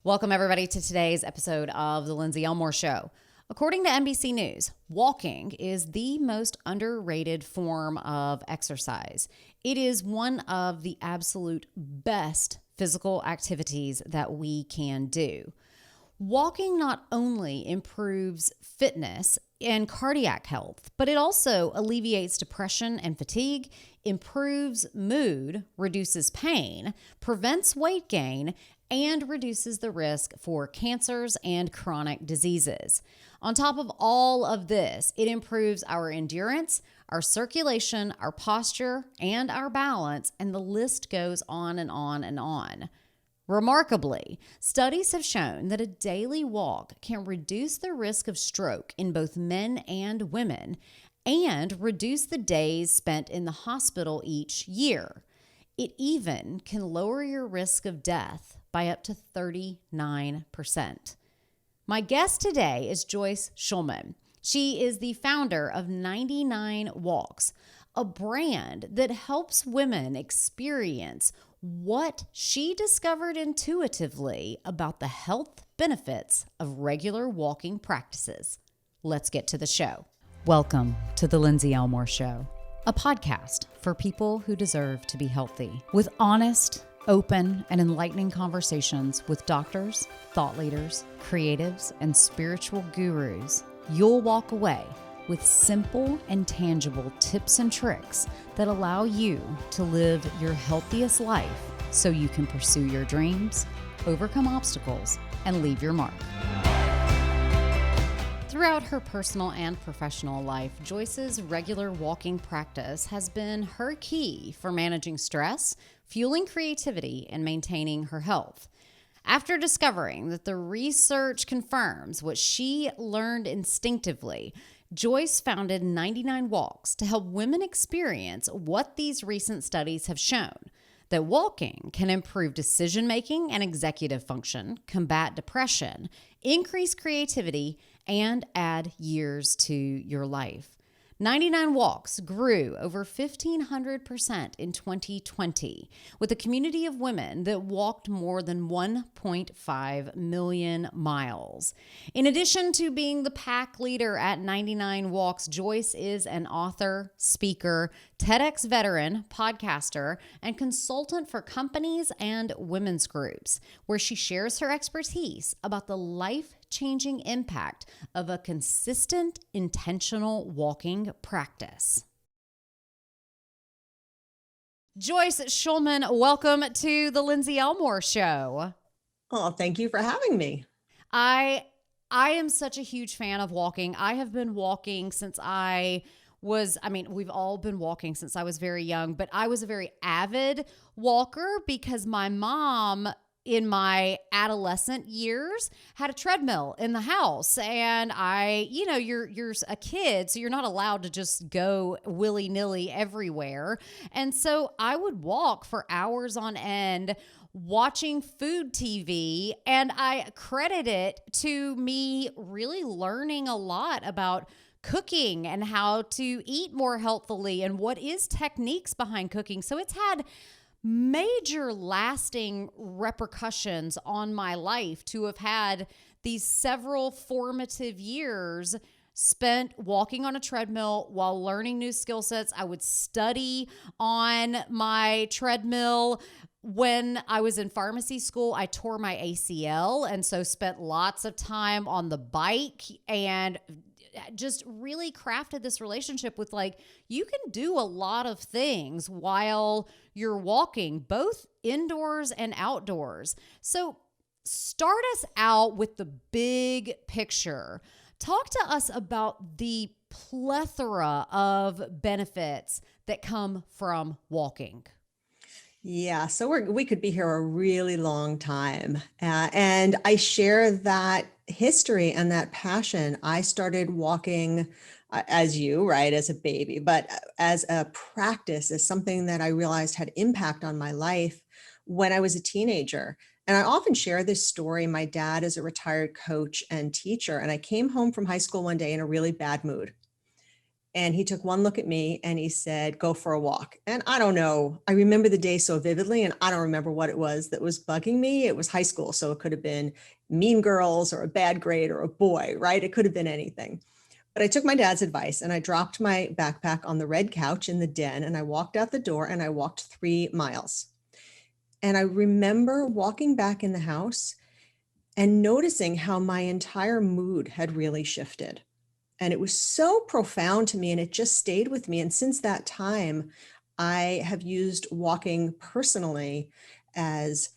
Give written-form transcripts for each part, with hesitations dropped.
Welcome, everybody, to today's episode of The Lindsey Elmore Show. According to NBC News, walking is the most underrated form of exercise. It is one of the absolute best physical activities that we can do. Walking not only improves fitness and cardiac health, but it also alleviates depression and fatigue, improves mood, reduces pain, prevents weight gain, and reduces the risk for cancers and chronic diseases. On top of all of this, it improves our endurance, our circulation, our posture, and our balance, and the list goes on and on and on. Remarkably, studies have shown that a daily walk can reduce the risk of stroke in both men and women and reduce the days spent in the hospital each year. It even can lower your risk of death by up to 39%. My guest today is Joyce Shulman. She is the founder of 99 Walks, a brand that helps women experience what she discovered intuitively about the health benefits of regular walking practices. Let's get to the show. Welcome to The Lindsey Elmore Show, a podcast for people who deserve to be healthy, with honest, open, and enlightening conversations with doctors, thought leaders, creatives, and spiritual gurus. You'll walk away with simple and tangible tips and tricks that allow you to live your healthiest life so you can pursue your dreams, overcome obstacles, and leave your mark. Throughout her personal and professional life, Joyce's regular walking practice has been her key for managing stress, fueling creativity, and maintaining her health. After discovering that the research confirms what she learned instinctively, Joyce founded 99 Walks to help women experience what these recent studies have shown: that walking can improve decision-making and executive function, combat depression, increase creativity, and add years to your life. 99 Walks grew over 1,500% in 2020, with a community of women that walked more than 1.5 million miles. In addition to being the pack leader at 99 Walks, Joyce is an author, speaker, TEDx veteran, podcaster, and consultant for companies and women's groups, where she shares her expertise about the life-changing impact of a consistent, intentional walking practice. Joyce Shulman, welcome to the Lindsey Elmore Show. Oh, thank you for having me. I am such a huge fan of walking. I have been walking since we've all been walking since I was very young, but I was a very avid walker because my mom, in my adolescent years, had a treadmill in the house. And you're a kid, so you're not allowed to just go willy-nilly everywhere. And so I would walk for hours on end watching food TV, and I credit it to me really learning a lot about cooking and how to eat more healthfully and what is techniques behind cooking. So it's had major lasting repercussions on my life to have had these several formative years spent walking on a treadmill while learning new skill sets. I would study on my treadmill. When I was in pharmacy school, I tore my ACL, and so spent lots of time on the bike and just really crafted this relationship with, like, you can do a lot of things while you're walking, both indoors and outdoors. So start us out with the big picture. Talk to us about the plethora of benefits that come from walking. Yeah, so we could be here a really long time. And I share that history and that passion. I started walking as you, right, as a baby, but as a practice, as something that I realized had impact on my life when I was a teenager. And I often share this story. My dad is a retired coach and teacher, and I came home from high school one day in a really bad mood. And he took one look at me and he said, go for a walk. And I don't know, I remember the day so vividly, and I don't remember what it was that was bugging me. It was high school, so it could have been mean girls or a bad grade or a boy, right? It could have been anything. But I took my dad's advice and I dropped my backpack on the red couch in the den and I walked out the door and I walked 3 miles. And I remember walking back in the house and noticing how my entire mood had really shifted. And it was so profound to me and it just stayed with me. And since that time, I have used walking personally as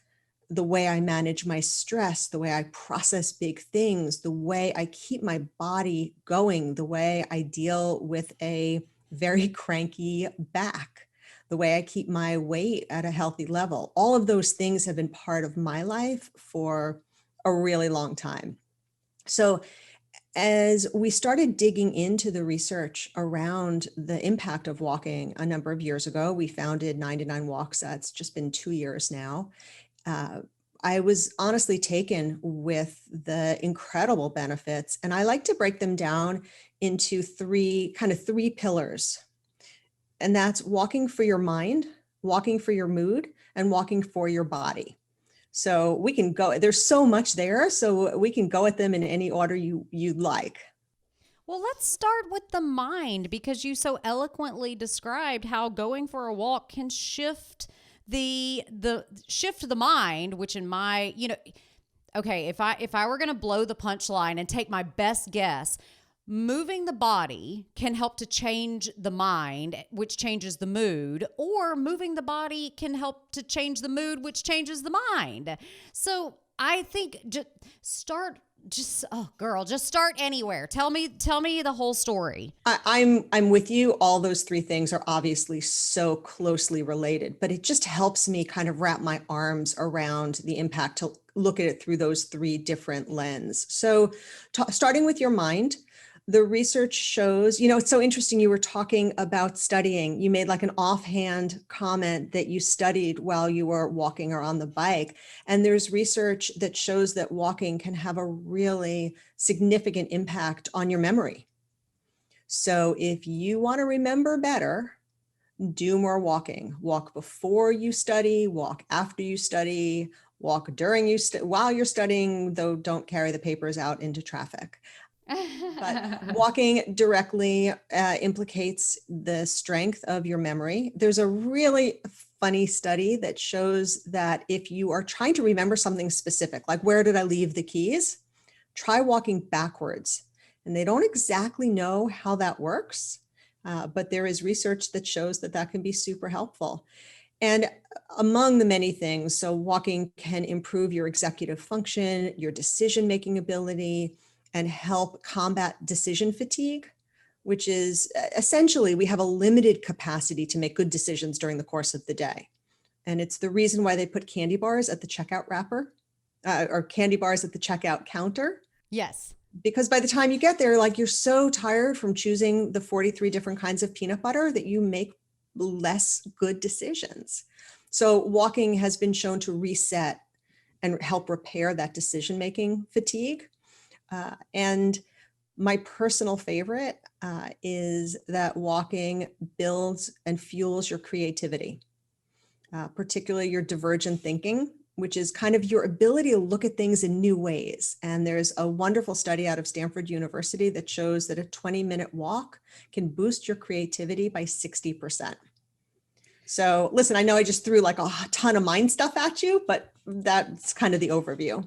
the way I manage my stress, the way I process big things, the way I keep my body going, the way I deal with a very cranky back, the way I keep my weight at a healthy level. All of those things have been part of my life for a really long time. So as we started digging into the research around the impact of walking a number of years ago, we founded 99 Walks. That's just been 2 years now. I was honestly taken with the incredible benefits. And I like to break them down into three pillars. And that's walking for your mind, walking for your mood, and walking for your body. So we can go, there's so much there. So we can go at them in any order you'd like. Well, let's start with the mind because you so eloquently described how going for a walk can shift the mind, which in my, okay, if I were going to blow the punchline and take my best guess, moving the body can help to change the mind, which changes the mood, or moving the body can help to change the mood, which changes the mind. So I think start anywhere. Tell me the whole story. I'm with you. All those three things are obviously so closely related, but it just helps me kind of wrap my arms around the impact to look at it through those three different lenses. So starting with your mind, the research shows, it's so interesting. You were talking about studying. You made like an offhand comment that you studied while you were walking or on the bike. And there's research that shows that walking can have a really significant impact on your memory. So if you want to remember better, do more walking. Walk before you study, walk after you study, walk during while you're studying, though don't carry the papers out into traffic. But walking directly implicates the strength of your memory. There's a really funny study that shows that if you are trying to remember something specific, like where did I leave the keys? Try walking backwards. And they don't exactly know how that works, but there is research that shows that that can be super helpful. And among the many things, so walking can improve your executive function, your decision-making ability, and help combat decision fatigue, which is essentially we have a limited capacity to make good decisions during the course of the day. And it's the reason why they put candy bars at the checkout wrapper or candy bars at the checkout counter. Yes. Because by the time you get there, like you're so tired from choosing the 43 different kinds of peanut butter that you make less good decisions. So walking has been shown to reset and help repair that decision-making fatigue. And my personal favorite is that walking builds and fuels your creativity, particularly your divergent thinking, which is kind of your ability to look at things in new ways. And there's a wonderful study out of Stanford University that shows that a 20-minute walk can boost your creativity by 60%. So listen, I know I just threw like a ton of mind stuff at you, but that's kind of the overview.